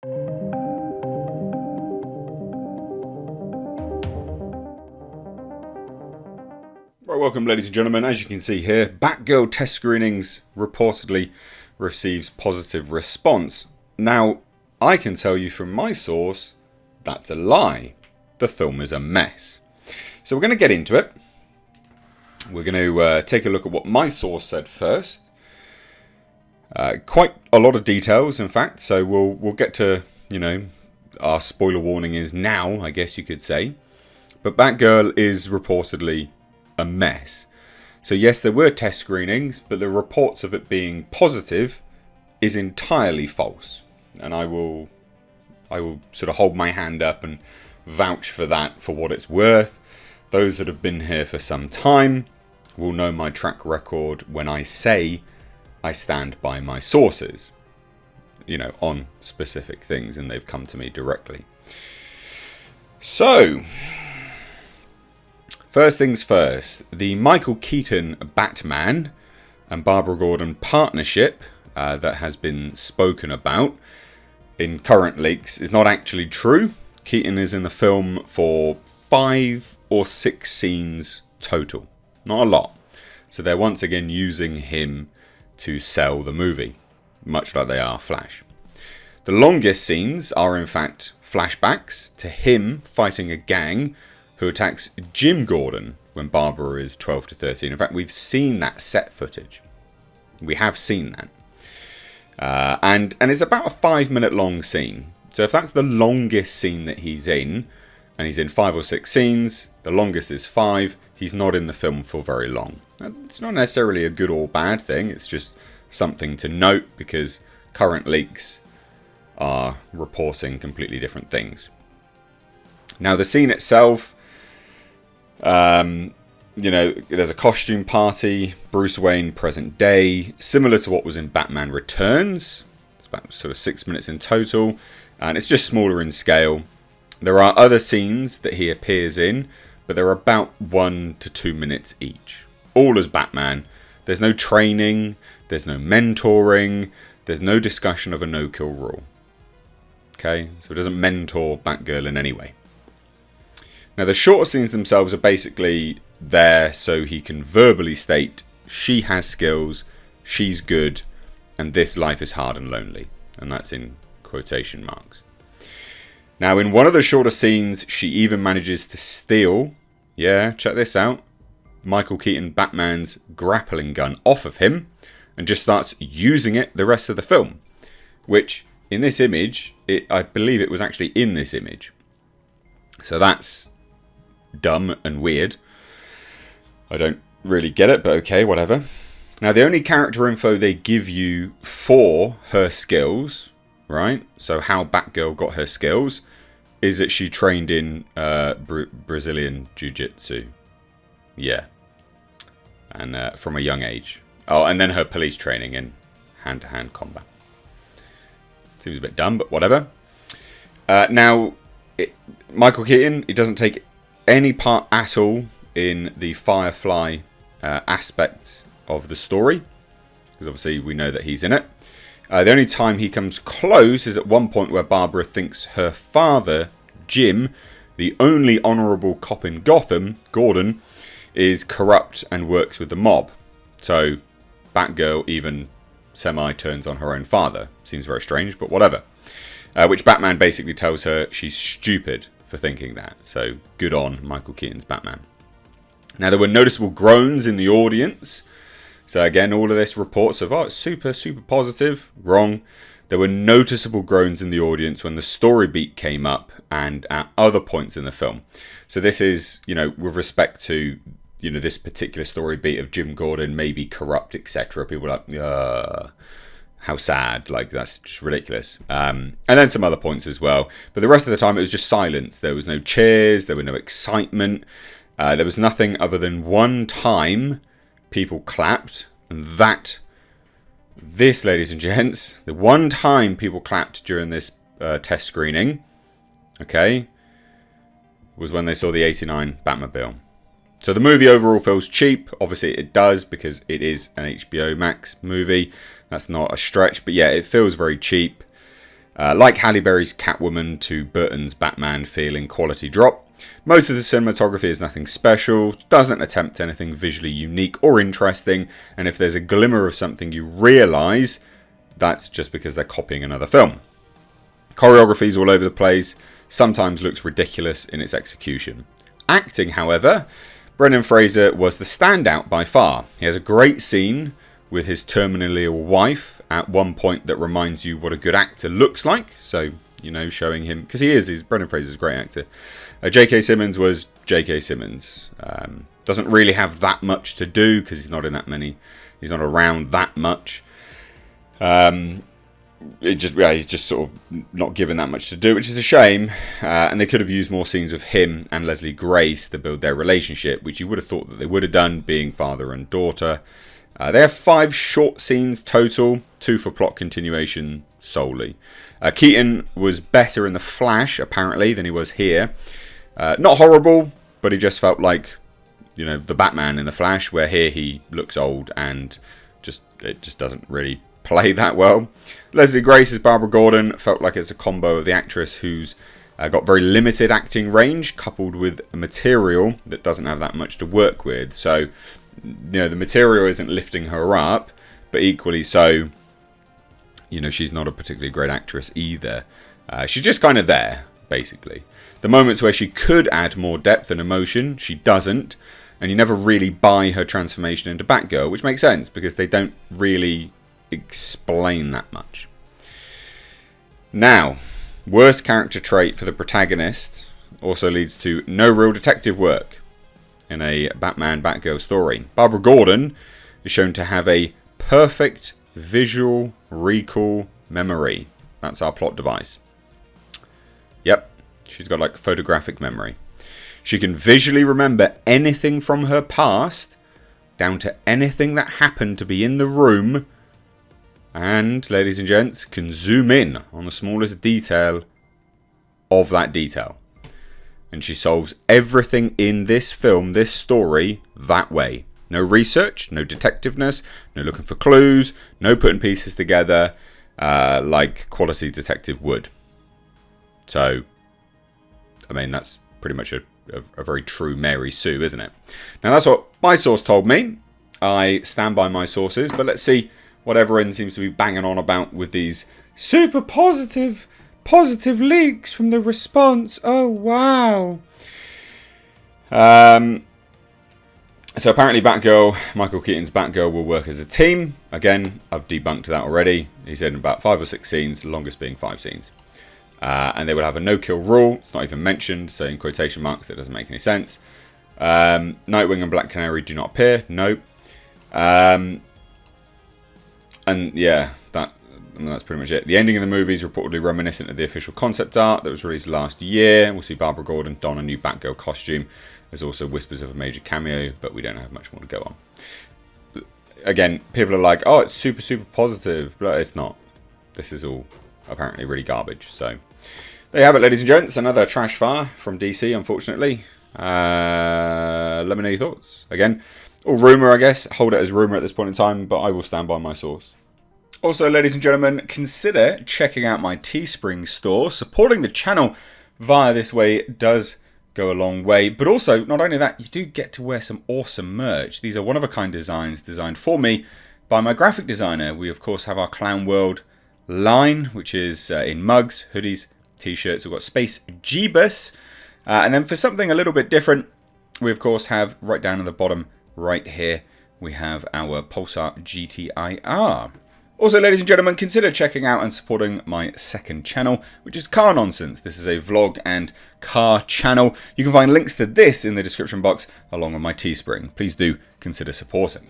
Right, welcome ladies and gentlemen. As you can see here, Batgirl test screenings reportedly receives positive response. Now, I can tell you from my source, that's a lie. The film is a mess. So we're going to get into it. We're going to take a look at what my source said first. Quite a lot of details, in fact. So we'll get to, our spoiler warning is now, I guess you could say. But Batgirl is reportedly a mess. So yes, there were test screenings, but the reports of it being positive is entirely false. And I will sort of hold my hand up and vouch for that for what it's worth. Those that have been here for some time will know my track record when I say I stand by my sources, on specific things, and they've come to me directly. So, first things first, the Michael Keaton Batman and Barbara Gordon partnership that has been spoken about in current leaks is not actually true. Keaton is in the film for 5 or 6 scenes total. Not a lot. So they're once again using him to sell the movie, much like they are Flash. The longest scenes are in fact flashbacks to him fighting a gang who attacks Jim Gordon when Barbara is 12 to 13. In fact, we've seen that set footage. We have seen that. And it's about a 5-minute long scene. So if that's the longest scene that he's in, and he's in 5 or 6 scenes, the longest is 5, he's not in the film for very long. It's not necessarily a good or bad thing, it's just something to note because current leaks are reporting completely different things. Now the scene itself, there's a costume party, Bruce Wayne present day, similar to what was in Batman Returns. It's about sort of 6 minutes in total, and it's just smaller in scale. There are other scenes that he appears in, but they're about 1 to 2 minutes each. All as Batman. There's no training, there's no mentoring, there's no discussion of a no-kill rule. Okay, so it doesn't mentor Batgirl in any way. Now the shorter scenes themselves are basically there so he can verbally state she has skills, she's good, and this life is hard and lonely. And that's in quotation marks. Now in one of the shorter scenes, she even manages to steal, check this out, Michael Keaton Batman's grappling gun off of him and just starts using it the rest of the film. Which, in this image, I believe it was actually in this image. So that's dumb and weird. I don't really get it, but okay, whatever. Now the only character info they give you for her skills, right? So how Batgirl got her skills is that she trained in Brazilian Jiu-Jitsu. Yeah. And from a young age. Oh, and then her police training in hand-to-hand combat. Seems a bit dumb, but whatever. Michael Keaton, he doesn't take any part at all in the Firefly aspect of the story. Because obviously we know that he's in it. The only time he comes close is at one point where Barbara thinks her father, Jim, the only honourable cop in Gotham, Gordon, is corrupt and works with the mob. So Batgirl even semi-turns on her own father. Seems very strange, but whatever. Which Batman basically tells her she's stupid for thinking that. So good on Michael Keaton's Batman. Now there were noticeable groans in the audience. So again, all of this reports of, it's super, super positive. Wrong. There were noticeable groans in the audience when the story beat came up and at other points in the film. So this is, with respect to, this particular story beat of Jim Gordon maybe corrupt, etc. People are like, how sad. Like, that's just ridiculous. And then some other points as well. But the rest of the time, it was just silence. There was no cheers. There was no excitement. There was nothing other than one time people clapped, and this, ladies and gents, the one time people clapped during this test screening, okay, was when they saw the '89 Batmobile. So the movie overall feels cheap. Obviously it does because it is an HBO Max movie. That's not a stretch, but yeah, it feels very cheap. Like Halle Berry's Catwoman to Burton's Batman feeling quality drop. Most of the cinematography is nothing special, doesn't attempt anything visually unique or interesting, and if there's a glimmer of something you realise, that's just because they're copying another film. Choreography's all over the place, sometimes looks ridiculous in its execution. Acting, however, Brendan Fraser was the standout by far. He has a great scene with his terminally ill wife at one point that reminds you what a good actor looks like. So, you know, showing him, because Brendan Fraser's a great actor. J.K. Simmons was J.K. Simmons. Doesn't really have that much to do because he's not not around that much. He's just sort of not given that much to do, which is a shame. And they could have used more scenes with him and Leslie Grace to build their relationship, which you would have thought that they would have done, being father and daughter. They have 5 short scenes total, 2 for plot continuation solely. Keaton was better in The Flash, apparently, than he was here. Not horrible, but he just felt like, you know, the Batman in The Flash, where here he looks old and it just doesn't really play that well. Leslie Grace as Barbara Gordon felt like it's a combo of the actress who's got very limited acting range, coupled with a material that doesn't have that much to work with. So, you know, the material isn't lifting her up, but equally so, you know, she's not a particularly great actress either. She's just kind of there, basically. The moments where she could add more depth and emotion, she doesn't. And you never really buy her transformation into Batgirl, which makes sense because they don't really explain that much. Now, worst character trait for the protagonist also leads to no real detective work in a Batman-Batgirl story. Barbara Gordon is shown to have a perfect visual recall memory. That's our plot device. Yep, she's got like photographic memory. She can visually remember anything from her past, down to anything that happened to be in the room, and, ladies and gents, can zoom in on the smallest detail of that detail. And she solves everything in this film, this story, that way. No research, no detectiveness, no looking for clues, no putting pieces together like quality detective would. So, I mean, that's pretty much a very true Mary Sue, isn't it? Now, that's what my source told me. I stand by my sources, but let's see what everyone seems to be banging on about with these super positive leaks from the response. Oh, wow. So apparently Michael Keaton's Batgirl will work as a team. Again, I've debunked that already. He said in about 5 or 6 scenes, the longest being 5 scenes. And they will have a no-kill rule. It's not even mentioned, so in quotation marks, that doesn't make any sense. Nightwing and Black Canary do not appear. Nope. And yeah, that's pretty much it. The ending of the movie is reportedly reminiscent of the official concept art that was released last year. We'll see Barbara Gordon don a new Batgirl costume. There's also whispers of a major cameo, but we don't have much more to go on. Again, people are like, oh, it's super, super positive. But it's not. This is all apparently really garbage. So there you have it, ladies and gents. Another trash fire from DC, unfortunately. Let me know your thoughts. Again, all rumour, I guess. Hold it as rumour at this point in time, but I will stand by my source. Also, ladies and gentlemen, consider checking out my Teespring store. Supporting the channel via this way does go a long way. But also, not only that, you do get to wear some awesome merch. These are one-of-a-kind designs designed for me by my graphic designer. We, of course, have our Clown World line, which is in mugs, hoodies, t-shirts. We've got Space Jeebus. And then for something a little bit different, we, of course, have right down at the bottom right here, we have our Pulsar GTIR. Also, ladies and gentlemen, consider checking out and supporting my second channel, which is Car Nonsense. This is a vlog and car channel. You can find links to this in the description box, along with my Teespring. Please do consider supporting.